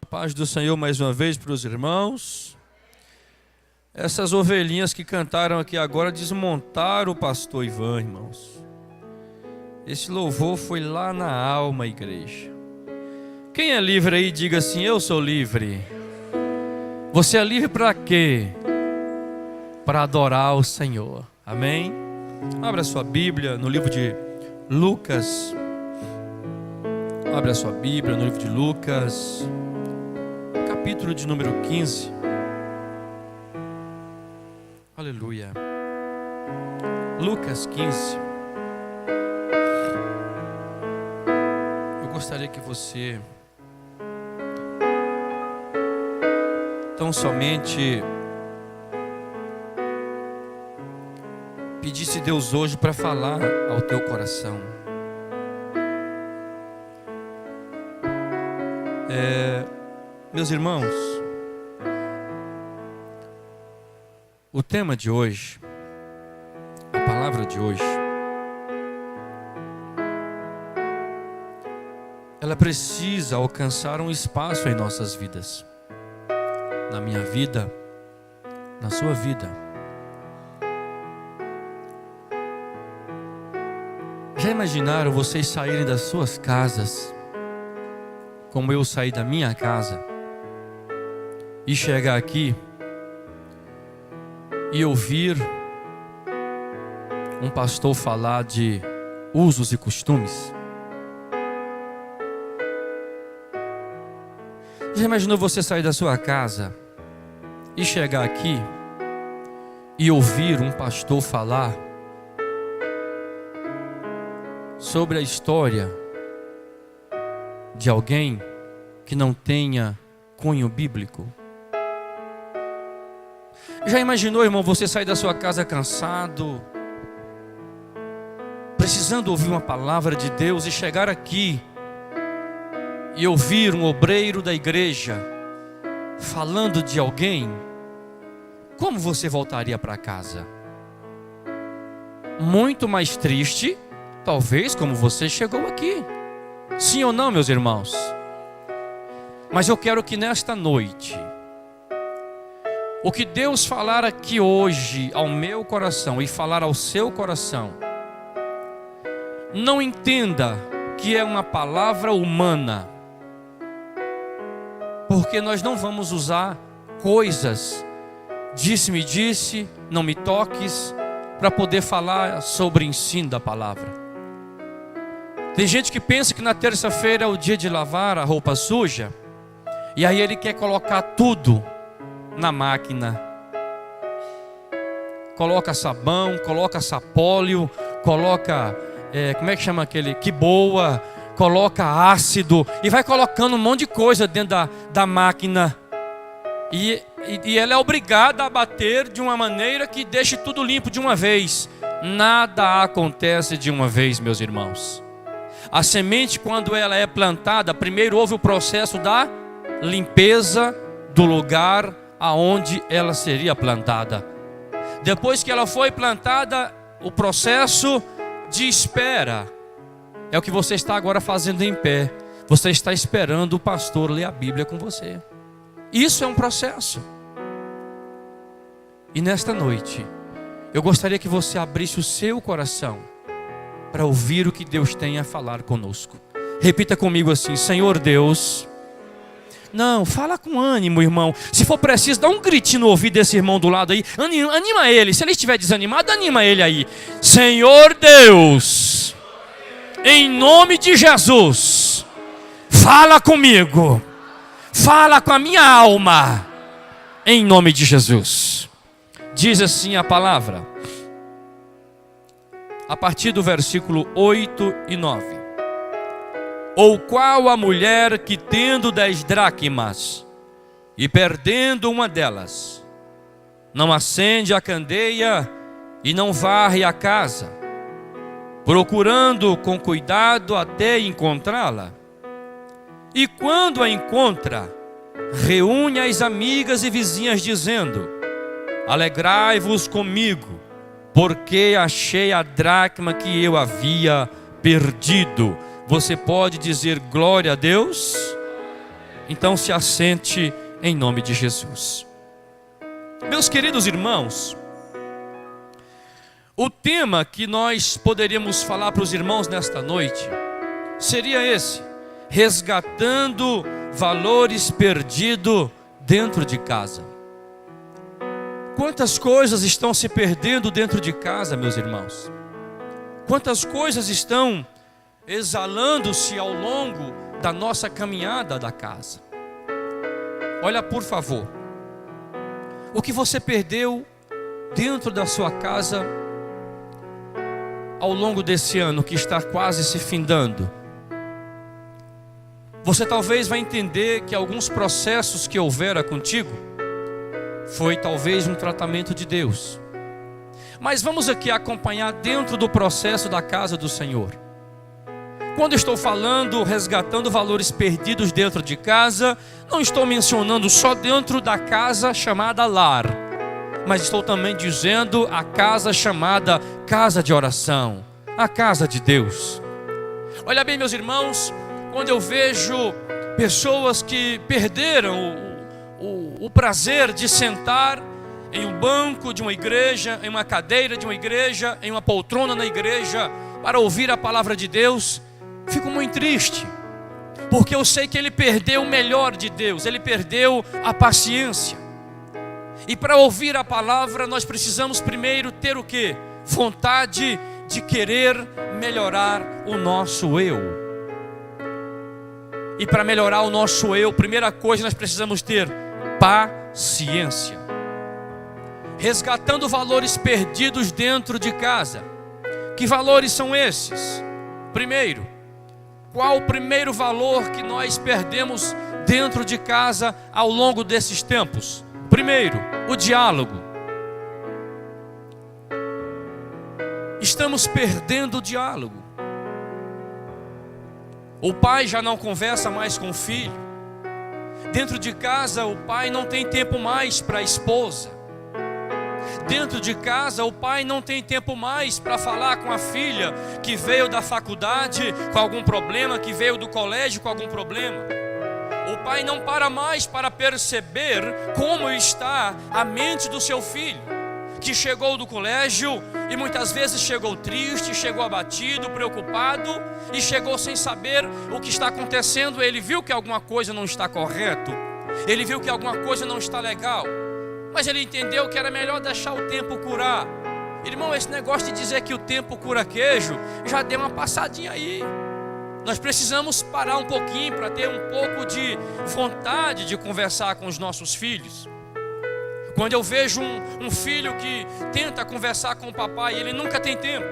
Paz do Senhor mais uma vez para os irmãos. Essas ovelhinhas que cantaram aqui agora desmontaram o pastor Ivan, irmãos. Esse louvor foi lá na alma, igreja. Quem é livre aí, diga assim: eu sou livre. Você é livre para quê? Para adorar o Senhor. Amém? Abra sua Bíblia no livro de Lucas. Abra sua Bíblia no livro de Lucas, capítulo de número 15. Aleluia. Lucas 15. Eu gostaria que você tão somente pedisse Deus hoje para falar ao teu coração. Meus irmãos, o tema de hoje, a palavra de hoje, ela precisa alcançar um espaço em nossas vidas, na minha vida, na sua vida. Já imaginaram vocês saírem das suas casas, como eu saí da minha casa, e chegar aqui e ouvir um pastor falar de usos e costumes? Já imaginou você sair da sua casa e chegar aqui e ouvir um pastor falar sobre a história de alguém que não tenha cunho bíblico? Já imaginou, irmão, você sair da sua casa cansado, precisando ouvir uma palavra de Deus, e chegar aqui e ouvir um obreiro da igreja falando de alguém? Como você voltaria para casa? Muito mais triste, talvez, como você chegou aqui. Sim ou não, meus irmãos? Mas eu quero que nesta noite, o que Deus falar aqui hoje ao meu coração e falar ao seu coração, não entenda que é uma palavra humana, porque nós não vamos usar coisas, disse-me disse, não me toques, para poder falar sobre o ensino da palavra. Tem gente que pensa que na terça-feira é o dia de lavar a roupa suja, e aí ele quer colocar tudo na máquina. Coloca sabão, coloca sapólio, coloca, como é que chama aquele? Que boa, coloca ácido, e vai colocando um monte de coisa dentro da máquina. E ela é obrigada a bater de uma maneira que deixe tudo limpo de uma vez. Nada acontece de uma vez, meus irmãos. A semente, quando ela é plantada, primeiro houve o processo da limpeza do lugar aonde ela seria plantada. Depois que ela foi plantada, o processo de espera é o que você está agora fazendo em pé. Você está esperando o pastor ler a Bíblia com você. Isso é um processo. E nesta noite, eu gostaria que você abrisse o seu coração para ouvir o que Deus tem a falar conosco. Repita comigo assim: Senhor Deus. Não, fala com ânimo, irmão. Se for preciso, dá um gritinho no ouvido desse irmão do lado aí. Anima ele. Se ele estiver desanimado, anima ele aí. Senhor Deus, em nome de Jesus, fala comigo. Fala com a minha alma. Em nome de Jesus. Diz assim a palavra, a partir do versículo 8 e 9. Ou qual a mulher que, tendo 10 dracmas e perdendo uma delas, não acende a candeia e não varre a casa, procurando com cuidado até encontrá-la? E quando a encontra, reúne as amigas e vizinhas dizendo: alegrai-vos comigo, porque achei a dracma que eu havia perdido. Você pode dizer glória a Deus? Então se assente em nome de Jesus. Meus queridos irmãos, o tema que nós poderíamos falar para os irmãos nesta noite seria esse: resgatando valores perdidos dentro de casa. Quantas coisas estão se perdendo dentro de casa, meus irmãos? Quantas coisas estão exalando-se ao longo da nossa caminhada da casa? Olha, por favor, o que você perdeu dentro da sua casa ao longo desse ano que está quase se findando? Você talvez vai entender que alguns processos que houvera contigo foi talvez um tratamento de Deus. Mas vamos aqui acompanhar dentro do processo da casa do Senhor. Quando estou falando resgatando valores perdidos dentro de casa, não estou mencionando só dentro da casa chamada lar, mas estou também dizendo a casa chamada casa de oração, a casa de Deus. Olha bem, meus irmãos, quando eu vejo pessoas que perderam o prazer de sentar em um banco de uma igreja, em uma cadeira de uma igreja, em uma poltrona na igreja, para ouvir a palavra de Deus, fico muito triste, porque eu sei que ele perdeu o melhor de Deus, ele perdeu a paciência. E para ouvir a palavra nós precisamos primeiro ter o quê? Vontade de querer melhorar o nosso eu. E para melhorar o nosso eu, primeira coisa nós precisamos ter paciência. Resgatando valores perdidos dentro de casa. Que valores são esses? Primeiro, qual o primeiro valor que nós perdemos dentro de casa ao longo desses tempos? Primeiro, o diálogo. Estamos perdendo o diálogo. O pai já não conversa mais com o filho. Dentro de casa, o pai não tem tempo mais para a esposa. Dentro de casa, o pai não tem tempo mais para falar com a filha que veio da faculdade com algum problema, que veio do colégio com algum problema. O pai não para mais para perceber como está a mente do seu filho, que chegou do colégio e muitas vezes chegou triste, chegou abatido, preocupado e chegou sem saber o que está acontecendo. Ele viu que alguma coisa não está correto, ele viu que alguma coisa não está legal, mas ele entendeu que era melhor deixar o tempo curar. Irmão, esse negócio de dizer que o tempo cura queijo já deu uma passadinha aí. Nós precisamos parar um pouquinho para ter um pouco de vontade de conversar com os nossos filhos. Quando eu vejo um filho que tenta conversar com o papai, ele nunca tem tempo.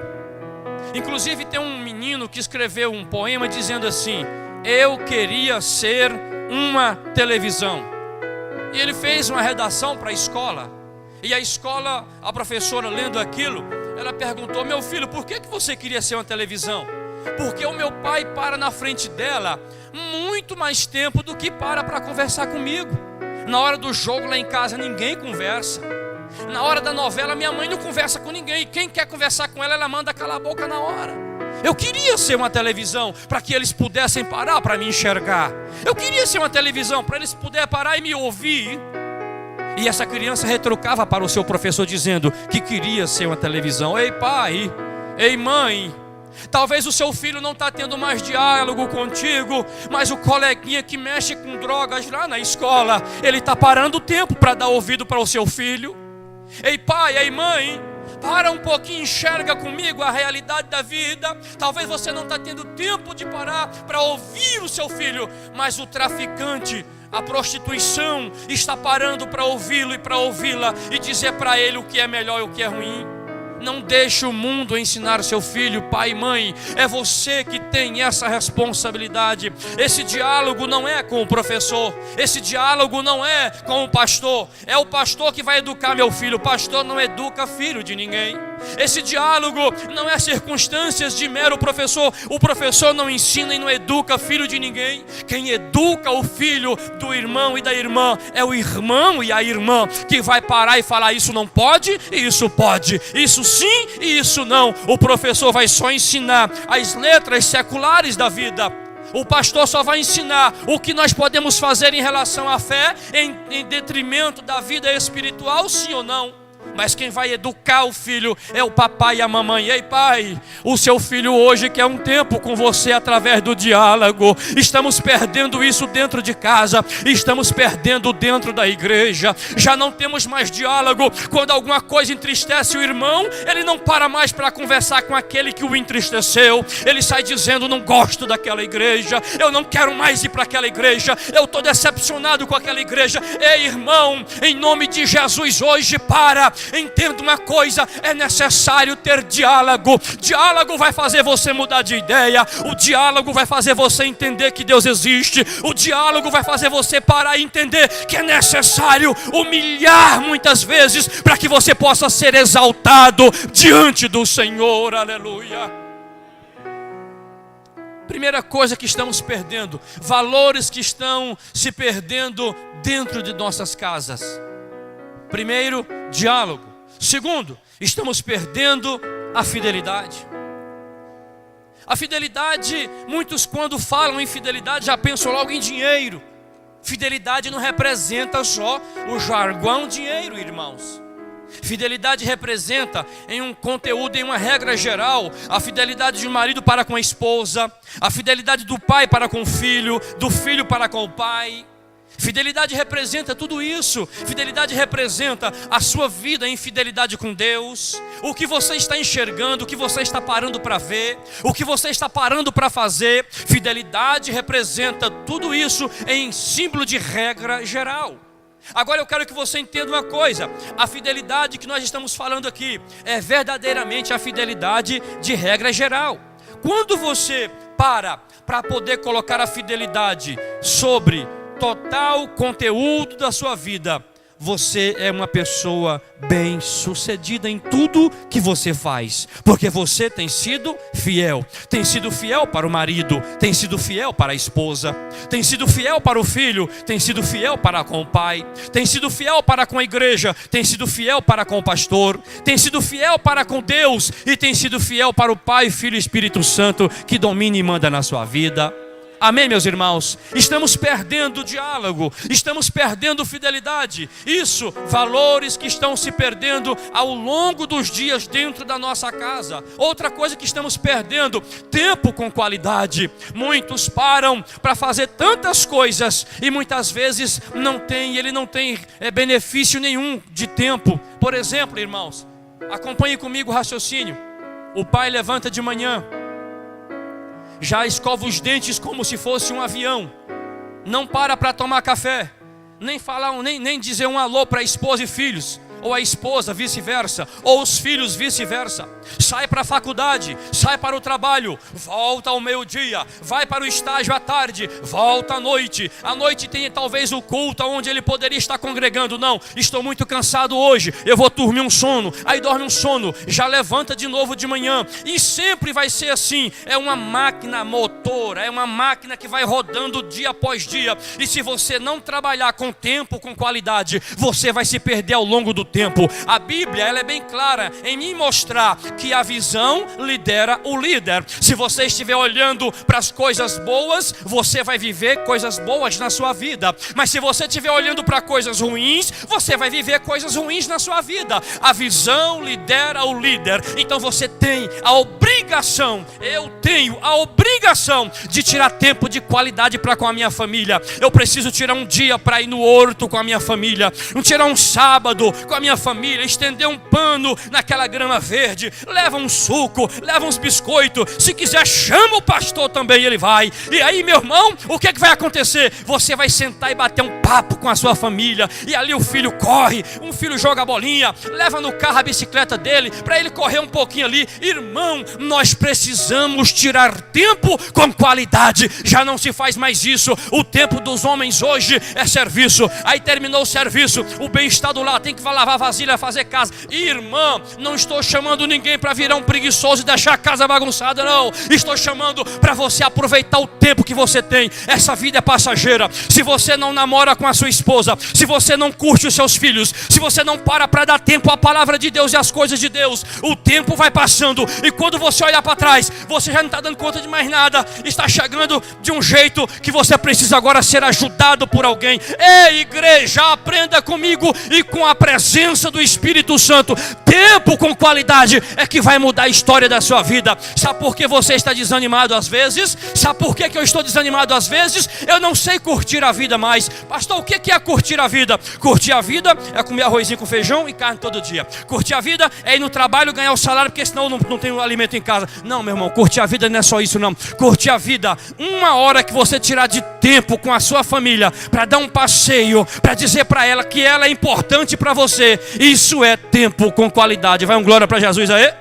Inclusive tem um menino que escreveu um poema dizendo assim: eu queria ser uma televisão. E ele fez uma redação para a escola. E a escola, a professora lendo aquilo, ela perguntou: meu filho, por que você queria ser uma televisão? Porque o meu pai para na frente dela muito mais tempo do que para conversar comigo. Na hora do jogo lá em casa ninguém conversa. Na hora da novela minha mãe não conversa com ninguém. E quem quer conversar com ela, ela manda calar a boca na hora. Eu queria ser uma televisão para que eles pudessem parar para me enxergar. Eu queria ser uma televisão para eles puderem parar e me ouvir. E essa criança retrucava para o seu professor dizendo que queria ser uma televisão. Ei pai, ei mãe, talvez o seu filho não está tendo mais diálogo contigo, mas o coleguinha que mexe com drogas lá na escola, ele está parando o tempo para dar ouvido para o seu filho. Ei pai, ei mãe, para um pouquinho, enxerga comigo a realidade da vida. Talvez você não está tendo tempo de parar para ouvir o seu filho, mas o traficante, a prostituição está parando para ouvi-lo e para ouvi-la e dizer para ele o que é melhor e o que é ruim. Não deixe o mundo ensinar seu filho, pai e mãe. É você que tem essa responsabilidade. Esse diálogo não é com o professor. Esse diálogo não é com o pastor. É o pastor que vai educar meu filho. O pastor não educa filho de ninguém. Esse diálogo não é circunstâncias de mero professor. O professor não ensina e não educa filho de ninguém. Quem educa o filho do irmão e da irmã é o irmão e a irmã, que vai parar e falar: isso não pode e isso pode, isso sim e isso não. O professor vai só ensinar as letras seculares da vida. O pastor só vai ensinar o que nós podemos fazer em relação à fé, em detrimento da vida espiritual, sim ou não. Mas quem vai educar o filho é o papai e a mamãe. Ei, pai, o seu filho hoje quer um tempo com você através do diálogo. Estamos perdendo isso dentro de casa, estamos perdendo dentro da igreja. Já não temos mais diálogo. Quando alguma coisa entristece o irmão, ele não para mais para conversar com aquele que o entristeceu. Ele sai dizendo: não gosto daquela igreja, eu não quero mais ir para aquela igreja, eu estou decepcionado com aquela igreja. Ei, irmão, em nome de Jesus, hoje entenda uma coisa: é necessário ter diálogo. Diálogo vai fazer você mudar de ideia. O diálogo vai fazer você entender que Deus existe. O diálogo vai fazer você parar e entender que é necessário humilhar muitas vezes para que você possa ser exaltado diante do Senhor. Aleluia. Primeira coisa que estamos perdendo: valores que estão se perdendo dentro de nossas casas. Primeiro, diálogo. Segundo, estamos perdendo a fidelidade. A fidelidade, muitos quando falam em fidelidade já pensam logo em dinheiro. Fidelidade não representa só o jargão dinheiro, irmãos. Fidelidade representa em um conteúdo, em uma regra geral, a fidelidade de um marido para com a esposa, a fidelidade do pai para com o filho, do filho para com o pai. Fidelidade representa tudo isso. Fidelidade representa a sua vida em fidelidade com Deus. O que você está enxergando, o que você está parando para ver, o que você está parando para fazer. Fidelidade representa tudo isso em símbolo de regra geral. Agora eu quero que você entenda uma coisa: a fidelidade que nós estamos falando aqui é verdadeiramente a fidelidade de regra geral. Quando você para poder colocar a fidelidade sobre total conteúdo da sua vida, você é uma pessoa bem-sucedida em tudo que você faz, porque você tem sido fiel para o marido, tem sido fiel para a esposa, tem sido fiel para o filho, tem sido fiel para com o pai, tem sido fiel para com a igreja, tem sido fiel para com o pastor, tem sido fiel para com Deus e tem sido fiel para o Pai, Filho e Espírito Santo que domina e manda na sua vida. Amém, meus irmãos? Estamos perdendo o diálogo, estamos perdendo fidelidade. Isso, valores que estão se perdendo ao longo dos dias dentro da nossa casa. Outra coisa que estamos perdendo: tempo com qualidade. Muitos param para fazer tantas coisas e muitas vezes ele não tem benefício nenhum de tempo. Por exemplo, irmãos, acompanhe comigo o raciocínio. O pai levanta de manhã, já escova os dentes como se fosse um avião, não para tomar café, nem falar, nem dizer um alô para a esposa e filhos, ou a esposa vice-versa, ou os filhos vice-versa. Sai para a faculdade, sai para o trabalho, volta ao meio-dia, vai para o estágio à tarde, volta à noite. À noite tem talvez o culto onde ele poderia estar congregando. Não, estou muito cansado hoje, eu vou dormir um sono. Aí dorme um sono, já levanta de novo de manhã. E sempre vai ser assim. É uma máquina motora, é uma máquina que vai rodando dia após dia. E se você não trabalhar com tempo, com qualidade, você vai se perder ao longo do tempo. A Bíblia, ela é bem clara em me mostrar que a visão lidera o líder. Se você estiver olhando para as coisas boas, você vai viver coisas boas na sua vida. Mas se você estiver olhando para coisas ruins, você vai viver coisas ruins na sua vida. A visão lidera o líder. Então você tem a obrigação, eu tenho a obrigação de tirar tempo de qualidade para com a minha família. Eu preciso tirar um dia para ir no horto com a minha família, tirar um sábado com a minha família, estender um pano naquela grama verde, leva um suco, leva uns biscoitos, se quiser chama o pastor também, ele vai. E aí, meu irmão, o que vai acontecer? Você vai sentar e bater um papo com a sua família, e ali o filho corre, um filho joga a bolinha, leva no carro a bicicleta dele, para ele correr um pouquinho ali. Irmão, nós precisamos tirar tempo com qualidade. Já não se faz mais isso. O tempo dos homens hoje é serviço. Aí terminou o serviço, o bem-estar do lar, tem que lavar lavar vasilha, fazer casa. Irmã, não estou chamando ninguém para virar um preguiçoso e deixar a casa bagunçada, não. Estou chamando para você aproveitar o tempo que você tem. Essa vida é passageira. Se você não namora com a sua esposa, se você não curte os seus filhos, se você não para dar tempo à palavra de Deus e às coisas de Deus, o tempo vai passando, e quando você olhar para trás, você já não está dando conta de mais nada. Está chegando de um jeito que você precisa agora ser ajudado por alguém. Ei, igreja, aprenda comigo e com a presença do Espírito Santo. Tempo com qualidade é que vai mudar a história da sua vida. Sabe por que você está desanimado às vezes? Sabe por que eu estou desanimado às vezes? Eu não sei curtir a vida mais. Pastor, o que é curtir a vida? Curtir a vida é comer arrozinho com feijão e carne todo dia. Curtir a vida é ir no trabalho, ganhar o salário, porque senão não tem alimento em casa. Não, meu irmão, curtir a vida não é só isso, não. Curtir a vida, uma hora que você tirar de tempo com a sua família para dar um passeio, para dizer para ela que ela é importante para você, isso é tempo com qualidade. Vai um glória para Jesus aí.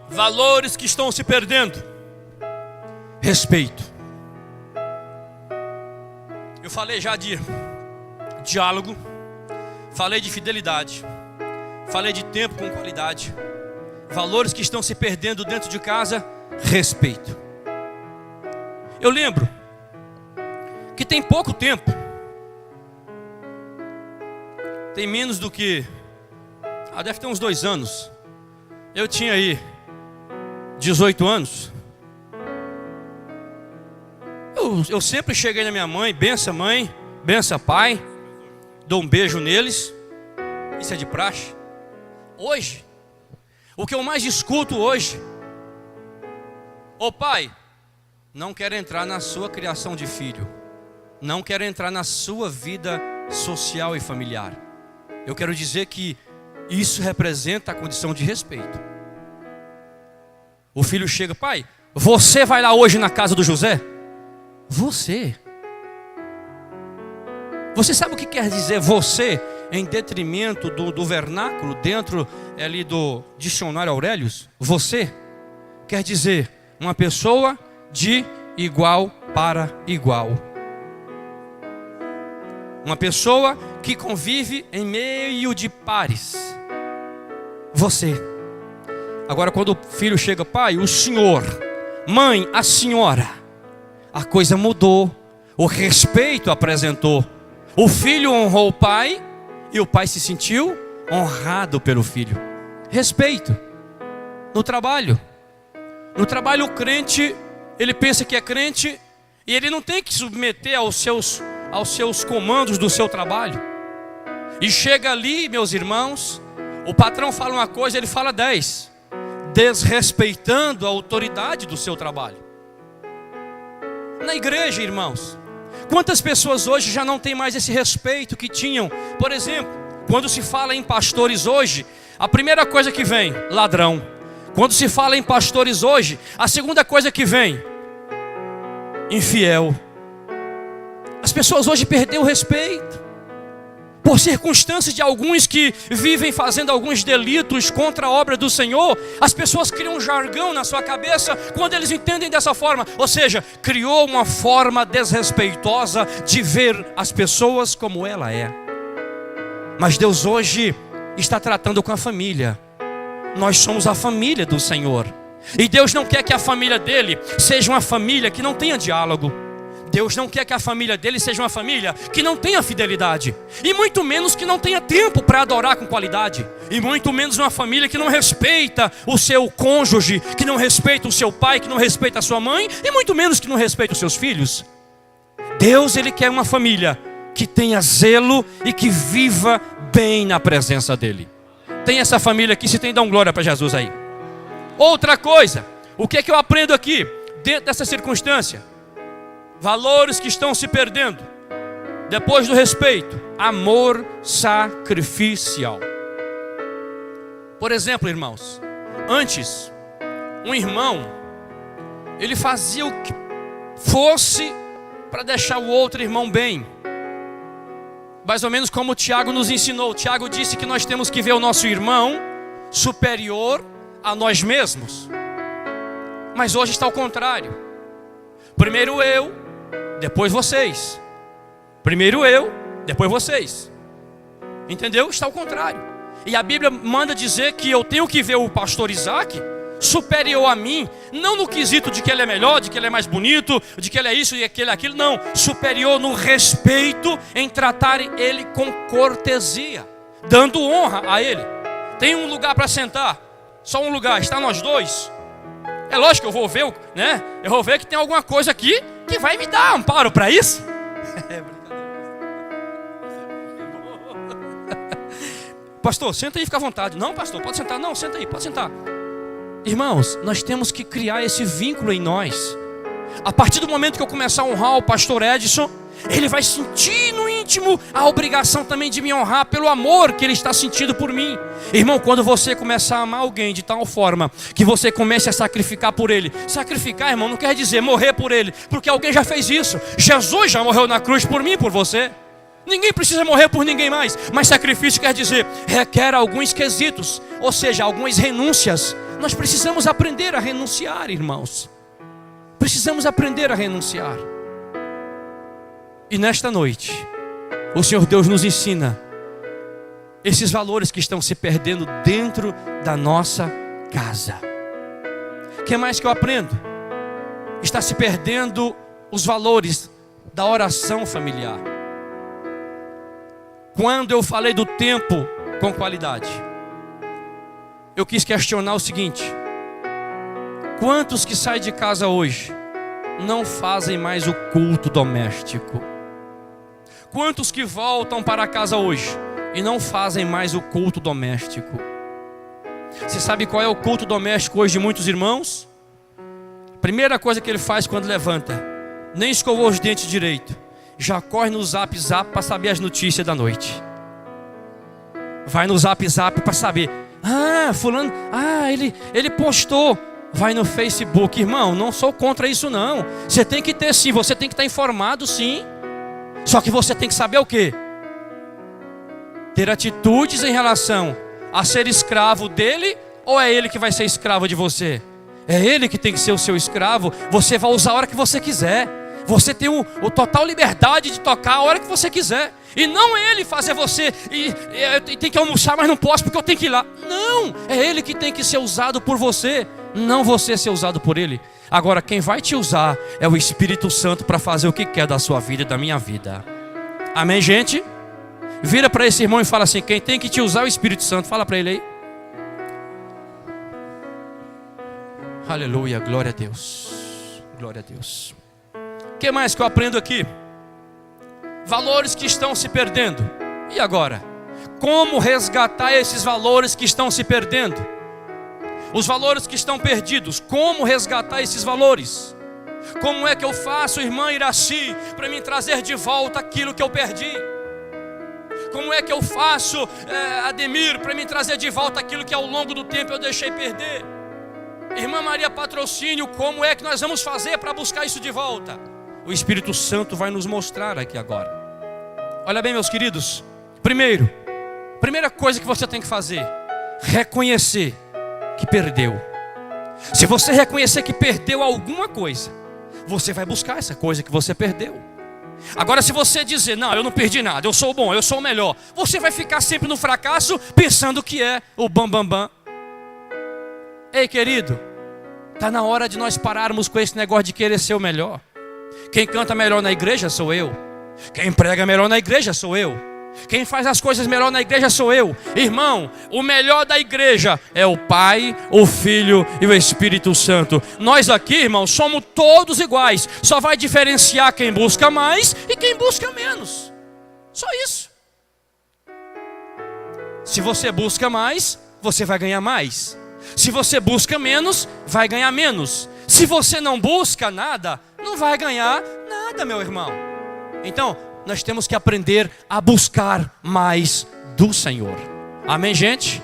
Valores que estão se perdendo. Respeito. Eu falei já de diálogo, falei de fidelidade, falei de tempo com qualidade. Valores que estão se perdendo dentro de casa. Respeito. Eu lembro que tem pouco tempo, tem menos do que, deve ter uns 2 anos. Eu tinha aí 18 anos. Eu sempre cheguei na minha mãe, benção mãe, benção pai, dou um beijo neles. Isso é de praxe. Hoje, o que eu mais escuto hoje: ô pai, não quero entrar na sua criação de filho, não quero entrar na sua vida social e familiar. Eu quero dizer que isso representa a condição de respeito. O filho chega: pai, você vai lá hoje na casa do José? Você sabe o que quer dizer você em detrimento do vernáculo dentro ali do dicionário Aurelius? Você quer dizer uma pessoa de igual para igual, uma pessoa que convive em meio de pares. Você. Agora, quando o filho chega: pai, o senhor, mãe, a senhora, a coisa mudou, o respeito apresentou. O filho honrou o pai e o pai se sentiu honrado pelo filho. Respeito. No trabalho o crente, ele pensa que é crente e ele não tem que submeter aos seus comandos do seu trabalho. E chega ali, meus irmãos, o patrão fala uma coisa, ele fala 10, desrespeitando a autoridade do seu trabalho. Na igreja, irmãos, quantas pessoas hoje já não têm mais esse respeito que tinham? Por exemplo, quando se fala em pastores hoje, a primeira coisa que vem: ladrão. Quando se fala em pastores hoje, a segunda coisa que vem: infiel. As pessoas hoje perderam o respeito por circunstâncias de alguns que vivem fazendo alguns delitos contra a obra do Senhor. As pessoas criam um jargão na sua cabeça quando eles entendem dessa forma. Ou seja, criou uma forma desrespeitosa de ver as pessoas como ela é. Mas Deus hoje está tratando com a família. Nós somos a família do Senhor. E Deus não quer que a família dele seja uma família que não tenha diálogo. Deus não quer que a família dele seja uma família que não tenha fidelidade, e muito menos que não tenha tempo para adorar com qualidade, e muito menos uma família que não respeita o seu cônjuge, que não respeita o seu pai, que não respeita a sua mãe, e muito menos que não respeita os seus filhos. Deus, ele quer uma família que tenha zelo e que viva bem na presença dele. Tem essa família aqui? Se tem, dá um glória para Jesus aí. Outra coisa, o que é que eu aprendo aqui dentro dessa circunstância? Valores que estão se perdendo. Depois do respeito, amor sacrificial. Por exemplo, irmãos, antes, um irmão, ele fazia o que fosse para deixar o outro irmão bem. Mais ou menos como o Tiago nos ensinou. O Tiago disse que nós temos que ver o nosso irmão superior a nós mesmos. Mas hoje está ao contrário. Primeiro eu, depois vocês. Primeiro eu, depois vocês. Entendeu? Está ao contrário. E a Bíblia manda dizer que eu tenho que ver o pastor Isaac superior a mim, não no quesito de que ele é melhor, de que ele é mais bonito, de que ele é isso e aquele é aquilo, não. Superior no respeito, em tratar ele com cortesia, dando honra a ele. Tem um lugar para sentar, só um lugar, está nós dois. É lógico que eu vou ver, né? Eu vou ver que tem alguma coisa aqui que vai me dar amparo para isso. É brincadeira. Pastor, senta aí, fica à vontade. Não, pastor, pode sentar. Não, senta aí, pode sentar. Irmãos, nós temos que criar esse vínculo em nós. A partir do momento que eu começar a honrar o pastor Edson, ele vai sentir no íntimo a obrigação também de me honrar pelo amor que ele está sentindo por mim. Irmão, quando você começar a amar alguém de tal forma que você comece a sacrificar por ele. Sacrificar, irmão, não quer dizer morrer por ele, porque alguém já fez isso. Jesus já morreu na cruz por mim e por você. Ninguém precisa morrer por ninguém mais. Mas sacrifício quer dizer, requer alguns quesitos, ou seja, algumas renúncias. Nós precisamos aprender a renunciar, irmãos. Precisamos aprender a renunciar. E nesta noite, o Senhor Deus nos ensina esses valores que estão se perdendo dentro da nossa casa. O que mais que eu aprendo? Está se perdendo os valores da oração familiar. Quando eu falei do tempo com qualidade, eu quis questionar o seguinte: quantos que saem de casa hoje não fazem mais o culto doméstico? Quantos que voltam para casa hoje e não fazem mais o culto doméstico? Você sabe qual é o culto doméstico hoje de muitos irmãos? Primeira coisa que ele faz quando levanta, nem escovou os dentes direito, já corre no Zap para saber as notícias da noite. Vai no Zap para saber, fulano, ele postou. Vai no Facebook. Irmão, não sou contra isso não. Você tem que ter sim, você tem que estar informado sim. Só que você tem que saber o quê? Ter atitudes em relação a ser escravo dele, ou é ele que vai ser escravo de você? É ele que tem que ser o seu escravo. Você vai usar a hora que você quiser. Você tem o total liberdade de tocar a hora que você quiser. E não ele fazer você e tem que almoçar, mas não posso porque eu tenho que ir lá. Não, é ele que tem que ser usado por você, não você ser usado por ele. Agora quem vai te usar é o Espírito Santo para fazer o que quer da sua vida e da minha vida. Amém, gente? Vira para esse irmão e fala assim: quem tem que te usar é o Espírito Santo. Fala para ele aí. Aleluia, glória a Deus. Glória a Deus. O que mais que eu aprendo aqui? Valores que estão se perdendo. E agora? Como resgatar esses valores que estão se perdendo? Os valores que estão perdidos. Como resgatar esses valores? Como é que eu faço, irmã Iraci, para me trazer de volta aquilo que eu perdi? Como é que eu faço, Ademir, para me trazer de volta aquilo que ao longo do tempo eu deixei perder? Irmã Maria Patrocínio, como é que nós vamos fazer para buscar isso de volta? O Espírito Santo vai nos mostrar aqui agora. Olha bem, meus queridos. Primeira coisa que você tem que fazer: reconhecer que perdeu. Se você reconhecer que perdeu alguma coisa, você vai buscar essa coisa que você perdeu. Agora, se você dizer, não, eu não perdi nada, eu sou bom, eu sou o melhor, você vai ficar sempre no fracasso, pensando que é o bam. Ei, querido, está na hora de nós pararmos com esse negócio de querer ser o melhor. Quem canta melhor na igreja sou eu. Quem prega melhor na igreja sou eu. Quem faz as coisas melhor na igreja sou eu. Irmão, o melhor da igreja é o Pai, o Filho e o Espírito Santo. Nós aqui, irmão, somos todos iguais. Só vai diferenciar quem busca mais e quem busca menos. Só isso. Se você busca mais, você vai ganhar mais. Se você busca menos, vai ganhar menos. Se você não busca nada, não vai ganhar nada, meu irmão. Então, nós temos que aprender a buscar mais do Senhor. Amém, gente?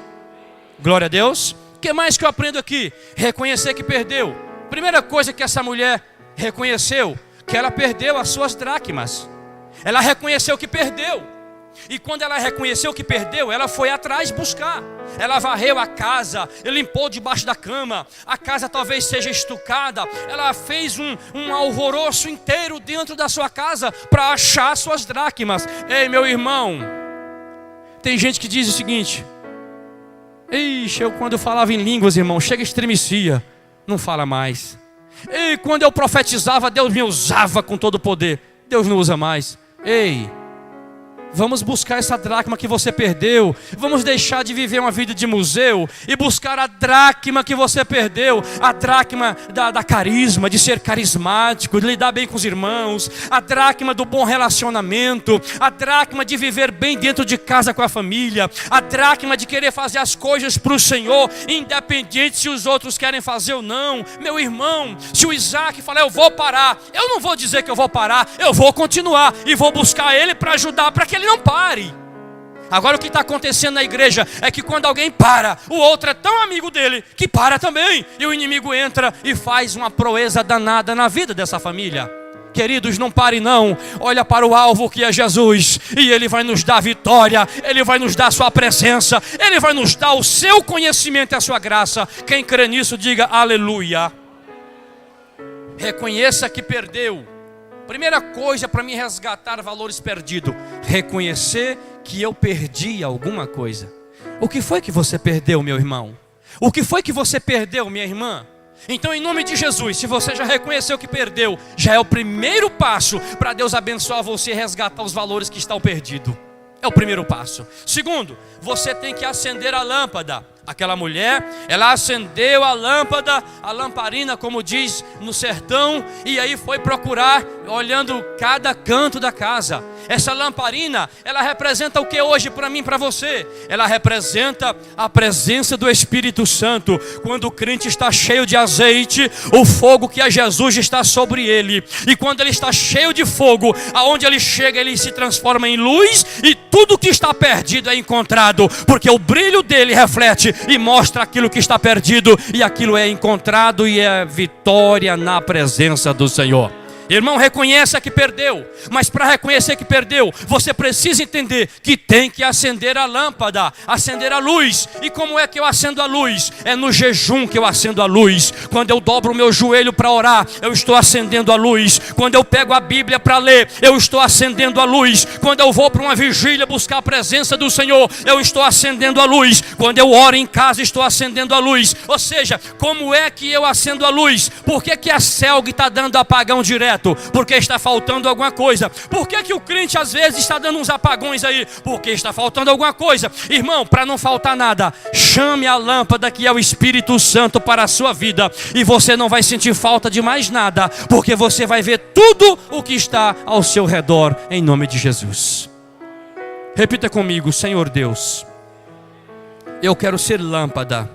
Glória a Deus. O que mais que eu aprendo aqui? Reconhecer que perdeu. Primeira coisa que essa mulher reconheceu, que ela perdeu as suas dracmas. Ela reconheceu que perdeu. E quando ela reconheceu que perdeu, ela foi atrás buscar. Ela varreu a casa, limpou debaixo da cama. A casa talvez seja estucada. Ela fez um alvoroço inteiro dentro da sua casa para achar suas dracmas. Ei, meu irmão, tem gente que diz o seguinte: ixi, quando eu falava em línguas, irmão, chega e estremecia. Não fala mais. Ei, quando eu profetizava, Deus me usava com todo o poder. Deus não usa mais. Ei, vamos buscar essa dracma que você perdeu. Vamos deixar de viver uma vida de museu e buscar a dracma que você perdeu. A dracma da carisma, de ser carismático, de lidar bem com os irmãos. A dracma do bom relacionamento. A dracma de viver bem dentro de casa com a família. A dracma de querer fazer as coisas para o Senhor, independente se os outros querem fazer ou não. Meu irmão, se o Isaac falar eu vou parar, eu não vou dizer que eu vou parar. Eu vou continuar e vou buscar ele para ajudar, para que ele não pare. Agora o que está acontecendo na igreja é que quando alguém para, o outro é tão amigo dele que para também, e o inimigo entra e faz uma proeza danada na vida dessa família. Queridos, não pare não. Olha para o alvo que é Jesus, e Ele vai nos dar vitória. Ele vai nos dar a sua presença. Ele vai nos dar o seu conhecimento e a sua graça. Quem crê nisso, diga aleluia. Reconheça que perdeu. Primeira coisa para me resgatar valores perdidos: reconhecer que eu perdi alguma coisa. O que foi que você perdeu, meu irmão? O que foi que você perdeu, minha irmã? Então, em nome de Jesus, se você já reconheceu que perdeu, já é o primeiro passo para Deus abençoar você e resgatar os valores que estão perdidos. É o primeiro passo. Segundo, você tem que acender a lâmpada. Aquela mulher, ela acendeu a lâmpada, a lamparina, como diz no sertão, e aí foi procurar, olhando cada canto da casa. Essa lamparina, ela representa o que hoje para mim e para você? Ela representa a presença do Espírito Santo. Quando o crente está cheio de azeite, o fogo que é Jesus está sobre ele. E quando ele está cheio de fogo, aonde ele chega, ele se transforma em luz, e tudo que está perdido é encontrado, porque o brilho dele reflete e mostra aquilo que está perdido, e aquilo é encontrado, e é vitória na presença do Senhor. Irmão, reconheça que perdeu, mas para reconhecer que perdeu, você precisa entender que tem que acender a lâmpada, acender a luz. E como é que eu acendo a luz? É no jejum que eu acendo a luz. Quando eu dobro o meu joelho para orar, eu estou acendendo a luz. Quando eu pego a Bíblia para ler, eu estou acendendo a luz. Quando eu vou para uma vigília buscar a presença do Senhor, eu estou acendendo a luz. Quando eu oro em casa, estou acendendo a luz. Ou seja, como é que eu acendo a luz? Por que a CELG está dando apagão direto? Porque está faltando alguma coisa. Por que o crente às vezes está dando uns apagões aí? Porque está faltando alguma coisa. Irmão, para não faltar nada, chame a lâmpada que é o Espírito Santo para a sua vida, e você não vai sentir falta de mais nada, porque você vai ver tudo o que está ao seu redor, em nome de Jesus. Repita comigo: Senhor Deus, eu quero ser lâmpada.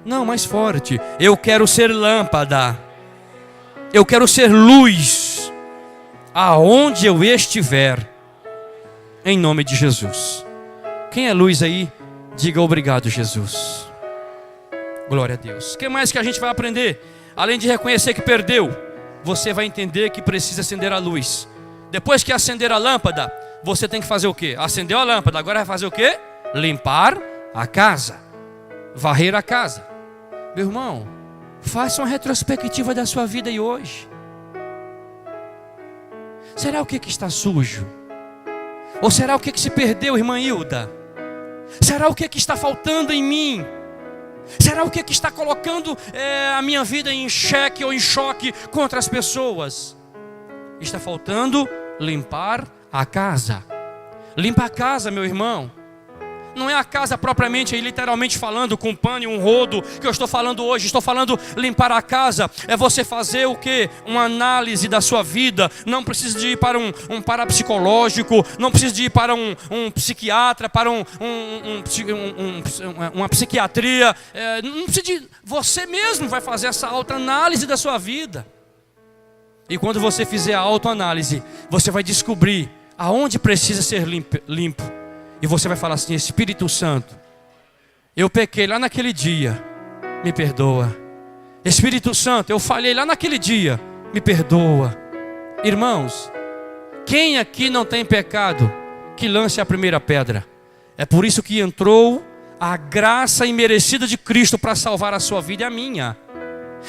Não, mais forte. Eu quero ser lâmpada. Eu quero ser luz aonde eu estiver, em nome de Jesus. Quem é luz aí, diga obrigado, Jesus. Glória a Deus. O que mais que a gente vai aprender? Além de reconhecer que perdeu, você vai entender que precisa acender a luz. Depois que acender a lâmpada, você tem que fazer o quê? Acendeu a lâmpada, agora vai fazer o quê? Limpar a casa, varrer a casa. Meu irmão, faça uma retrospectiva da sua vida e hoje. Será o que está sujo? Ou será o que se perdeu, irmã Hilda? Será o que está faltando em mim? Será o que está colocando a minha vida em xeque ou em choque contra as pessoas? Está faltando limpar a casa. Limpa a casa, meu irmão. Não é a casa propriamente aí, literalmente falando, com um pano e um rodo, que eu estou falando hoje. Estou falando limpar a casa. É você fazer o quê? Uma análise da sua vida. Não precisa de ir para um parapsicológico. Não precisa de ir para um psiquiatra, para uma psiquiatria. Não precisa de... Você mesmo vai fazer essa autoanálise da sua vida. E quando você fizer a autoanálise, você vai descobrir aonde precisa ser limpo. E você vai falar assim: Espírito Santo, eu pequei lá naquele dia, me perdoa. Espírito Santo, eu falhei lá naquele dia, me perdoa. Irmãos, quem aqui não tem pecado? que lance a primeira pedra. É por isso que entrou a graça imerecida de Cristo para salvar a sua vida e a minha.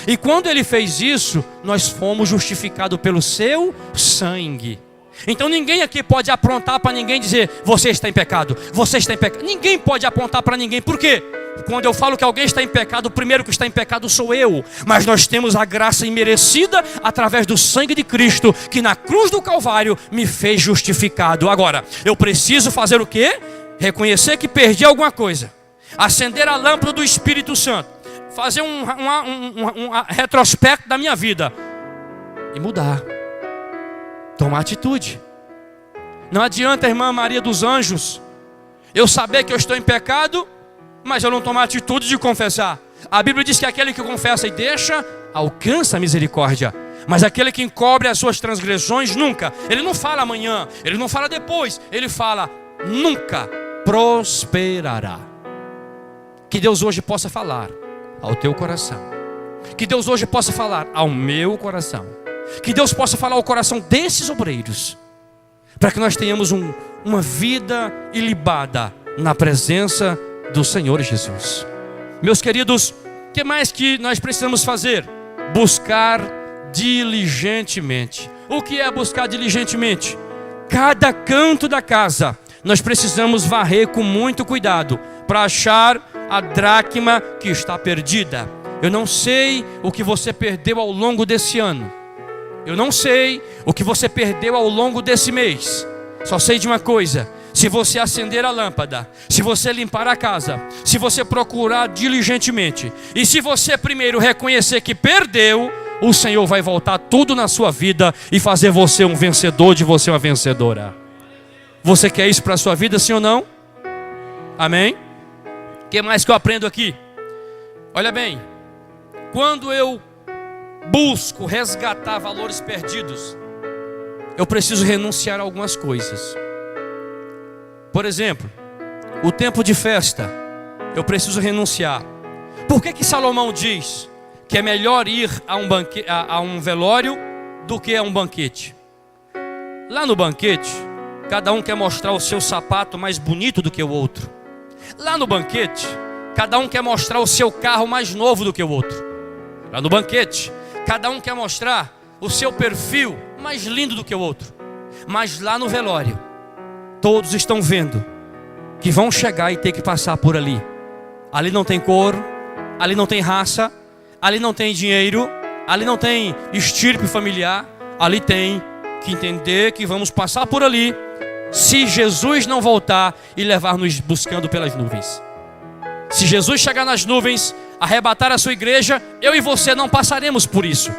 E quando Ele fez isso, nós fomos justificados pelo seu sangue. Então ninguém aqui pode aprontar para ninguém dizer: você está em pecado, você está em pecado. Ninguém pode apontar para ninguém. Por quê? Quando eu falo que alguém está em pecado, o primeiro que está em pecado sou eu. Mas nós temos a graça imerecida através do sangue de Cristo, que na cruz do Calvário me fez justificado. Agora, eu preciso fazer o quê? Reconhecer que perdi alguma coisa, acender a lâmpada do Espírito Santo, fazer um retrospecto da minha vida e mudar, tomar atitude. Não adianta, irmã Maria dos Anjos, eu saber que eu estou em pecado, mas eu não tomar atitude de confessar. A Bíblia diz que aquele que confessa e deixa, alcança a misericórdia. Mas aquele que encobre as suas transgressões, nunca. Ele não fala amanhã, ele não fala depois, ele fala nunca prosperará. Que Deus hoje possa falar ao teu coração. Que Deus hoje possa falar ao meu coração. Que Deus possa falar ao coração desses obreiros, para que nós tenhamos uma vida ilibada na presença do Senhor Jesus. Meus queridos, o que mais que nós precisamos fazer? Buscar diligentemente. O que é buscar diligentemente? Cada canto da casa nós precisamos varrer com muito cuidado para achar a dracma que está perdida. Eu não sei o que você perdeu ao longo desse ano. Eu não sei o que você perdeu ao longo desse mês. Só sei de uma coisa: se você acender a lâmpada, se você limpar a casa, se você procurar diligentemente, e se você primeiro reconhecer que perdeu, o Senhor vai voltar tudo na sua vida e fazer você um vencedor, de você uma vencedora. Você quer isso para a sua vida, sim ou não? Amém? O que mais que eu aprendo aqui? Olha bem, quando eu busco resgatar valores perdidos, eu preciso renunciar a algumas coisas. Por exemplo, o tempo de festa, eu preciso renunciar. Por que Salomão diz que é melhor ir a um velório do que a um banquete? Lá no banquete, cada um quer mostrar o seu sapato mais bonito do que o outro. Lá no banquete, cada um quer mostrar o seu carro mais novo do que o outro. Lá no banquete, cada um quer mostrar o seu perfil mais lindo do que o outro. Mas lá no velório, todos estão vendo que vão chegar e ter que passar por ali. Ali não tem cor, ali não tem raça, ali não tem dinheiro, ali não tem estirpe familiar. Ali tem que entender que vamos passar por ali, se Jesus não voltar e levar-nos buscando pelas nuvens. Se Jesus chegar nas nuvens, arrebatar a sua igreja, eu e você não passaremos por isso.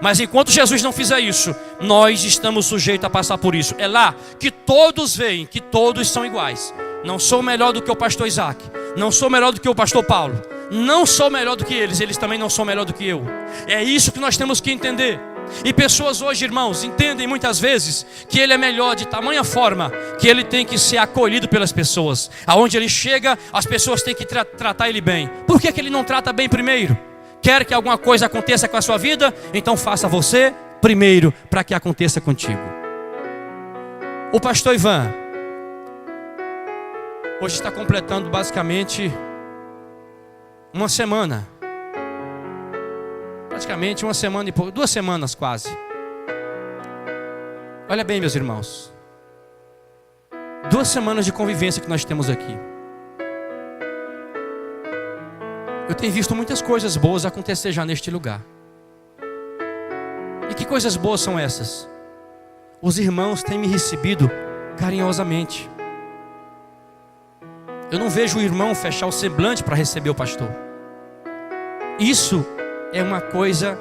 Mas enquanto Jesus não fizer isso, nós estamos sujeitos a passar por isso. É lá que todos veem que todos são iguais. Não sou melhor do que o pastor Isaac, não sou melhor do que o pastor Paulo, não sou melhor do que eles também não são melhor do que eu. É isso que nós temos que entender. E pessoas hoje, irmãos, entendem muitas vezes que ele é melhor de tamanha forma que ele tem que ser acolhido pelas pessoas. Aonde ele chega, as pessoas têm que tratar ele bem. Por que ele não trata bem primeiro? Quer que alguma coisa aconteça com a sua vida? Então faça você primeiro, para que aconteça contigo. O pastor Ivan hoje está completando basicamente uma semana. Praticamente uma semana e pouco, 2 semanas quase. Olha bem, meus irmãos, 2 semanas de convivência que nós temos aqui. Eu tenho visto muitas coisas boas acontecer já neste lugar. E que coisas boas são essas? Os irmãos têm me recebido carinhosamente. Eu não vejo o irmão fechar o semblante para receber o pastor. Isso é uma coisa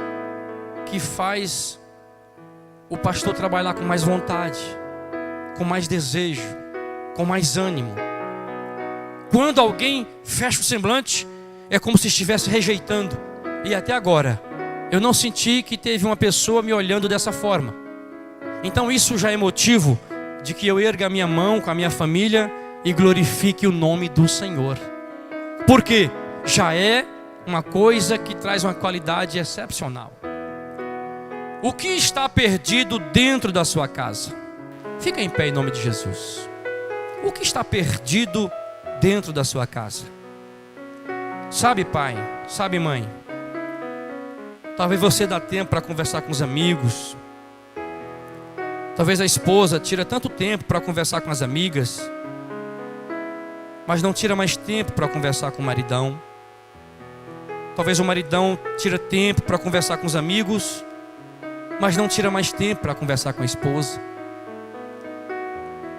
que faz o pastor trabalhar com mais vontade, com mais desejo, com mais ânimo. Quando alguém fecha o semblante, é como se estivesse rejeitando. E até agora, eu não senti que teve uma pessoa me olhando dessa forma. Então isso já é motivo de que eu erga a minha mão com a minha família e glorifique o nome do Senhor. Porque já é uma coisa que traz uma qualidade excepcional. O que está perdido dentro da sua casa? Fica em pé em nome de Jesus. O que está perdido dentro da sua casa? Sabe, pai, sabe, mãe, talvez você dá tempo para conversar com os amigos. Talvez a esposa tira tanto tempo para conversar com as amigas, mas não tira mais tempo para conversar com o maridão. Talvez o maridão tira tempo para conversar com os amigos, mas não tira mais tempo para conversar com a esposa.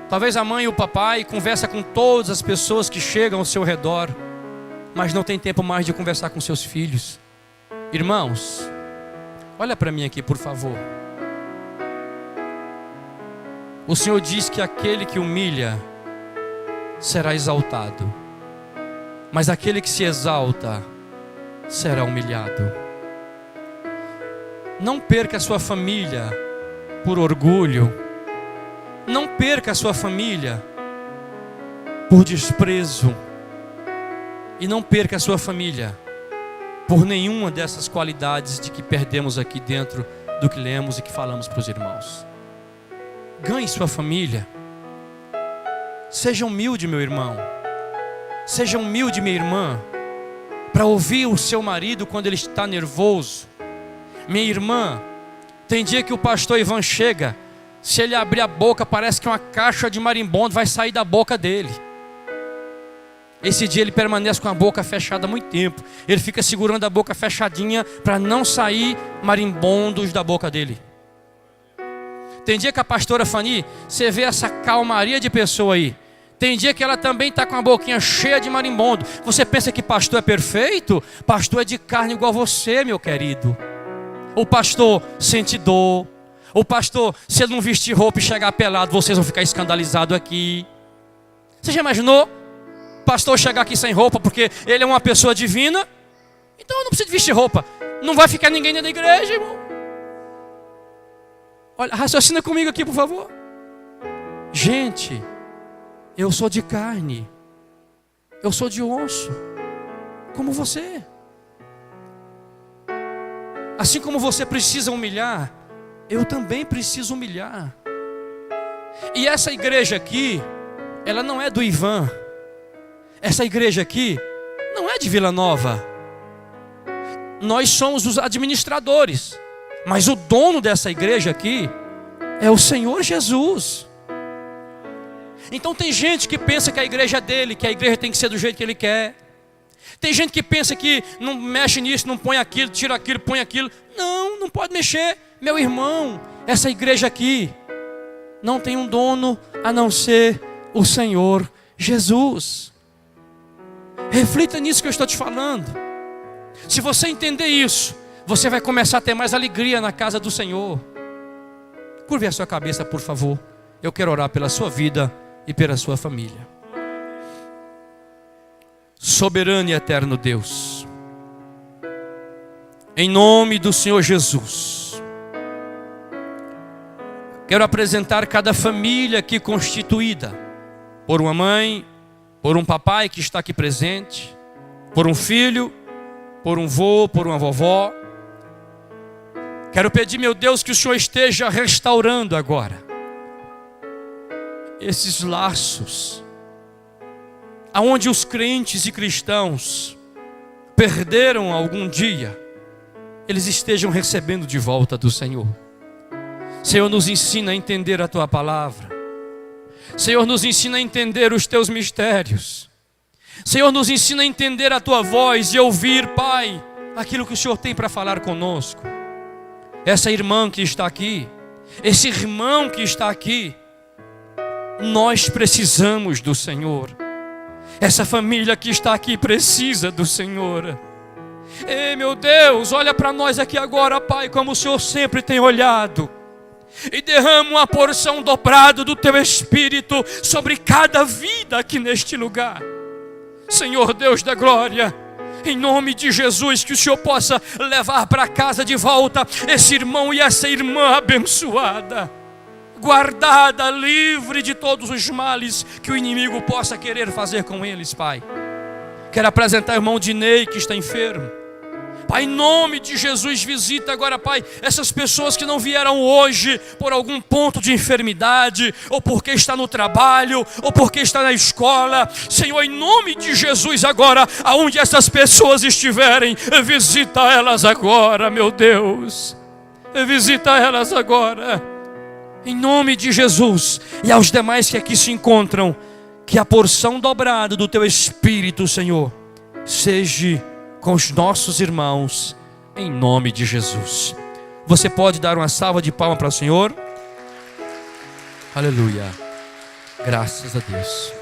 Talvez a mãe e o papai conversa com todas as pessoas que chegam ao seu redor, mas não tem tempo mais de conversar com seus filhos. Irmãos, olha para mim aqui, por favor. O Senhor diz que aquele que humilha será exaltado, mas aquele que se exalta será humilhado. Não perca a sua família por orgulho. Não perca a sua família por desprezo. E não perca a sua família por nenhuma dessas qualidades de que perdemos aqui dentro do que lemos e que falamos para os irmãos. Ganhe sua família. Seja humilde, meu irmão. Seja humilde, minha irmã, para ouvir o seu marido quando ele está nervoso. Minha irmã, tem dia que o pastor Ivan chega, se ele abrir a boca, parece que uma caixa de marimbondo vai sair da boca dele. Esse dia ele permanece com a boca fechada há muito tempo. Ele fica segurando a boca fechadinha para não sair marimbondos da boca dele. Tem dia que a pastora Fanny, você vê essa calmaria de pessoa aí. Tem dia que ela também está com a boquinha cheia de marimbondo. Você pensa que pastor é perfeito? Pastor é de carne igual você, meu querido. O pastor sente dor. O pastor, se ele não vestir roupa e chegar pelado, vocês vão ficar escandalizados aqui. Você já imaginou? O pastor chegar aqui sem roupa porque ele é uma pessoa divina? Então eu não preciso vestir roupa. Não vai ficar ninguém dentro da igreja, irmão. Olha, raciocina comigo aqui, por favor. Gente, eu sou de carne. Eu sou de osso. Como você. Assim como você precisa humilhar, eu também preciso humilhar. E essa igreja aqui, ela não é do Ivan. Essa igreja aqui não é de Vila Nova. Nós somos os administradores. Mas o dono dessa igreja aqui é o Senhor Jesus. Então tem gente que pensa que a igreja é dele, que a igreja tem que ser do jeito que ele quer. Tem gente que pensa que não mexe nisso, não põe aquilo, tira aquilo, põe aquilo. Não, não pode mexer. Meu irmão, essa igreja aqui não tem um dono a não ser o Senhor Jesus. Reflita nisso que eu estou te falando. Se você entender isso, você vai começar a ter mais alegria na casa do Senhor. Curve a sua cabeça, por favor. Eu quero orar pela sua vida e pela sua família. Soberano e eterno Deus, em nome do Senhor Jesus, quero apresentar cada família aqui constituída por uma mãe, por um papai que está aqui presente, por um filho, por um vô, por uma vovó. Quero pedir, meu Deus, que o Senhor esteja restaurando agora esses laços, aonde os crentes e cristãos perderam algum dia, eles estejam recebendo de volta do Senhor. Senhor, nos ensina a entender a Tua palavra. Senhor, nos ensina a entender os Teus mistérios. Senhor, nos ensina a entender a Tua voz e ouvir, Pai, aquilo que o Senhor tem para falar conosco. Essa irmã que está aqui, esse irmão que está aqui, nós precisamos do Senhor. Essa família que está aqui precisa do Senhor. Ei, meu Deus, olha para nós aqui agora, Pai, como o Senhor sempre tem olhado. E derrama uma porção dobrada do Teu Espírito sobre cada vida aqui neste lugar. Senhor Deus da glória, em nome de Jesus, que o Senhor possa levar para casa de volta esse irmão e essa irmã abençoada, guardada, livre de todos os males que o inimigo possa querer fazer com eles, Pai. Quero apresentar o irmão Dinei, que está enfermo. Pai, em nome de Jesus, visita agora, Pai, essas pessoas que não vieram hoje por algum ponto de enfermidade, ou porque está no trabalho, ou porque está na escola. Senhor, em nome de Jesus agora, aonde essas pessoas estiverem, visita elas agora, meu Deus. Visita elas agora, em nome de Jesus. E aos demais que aqui se encontram, que a porção dobrada do Teu Espírito, Senhor, seja com os nossos irmãos, em nome de Jesus. Você pode dar uma salva de palmas para o Senhor? Aleluia. Graças a Deus.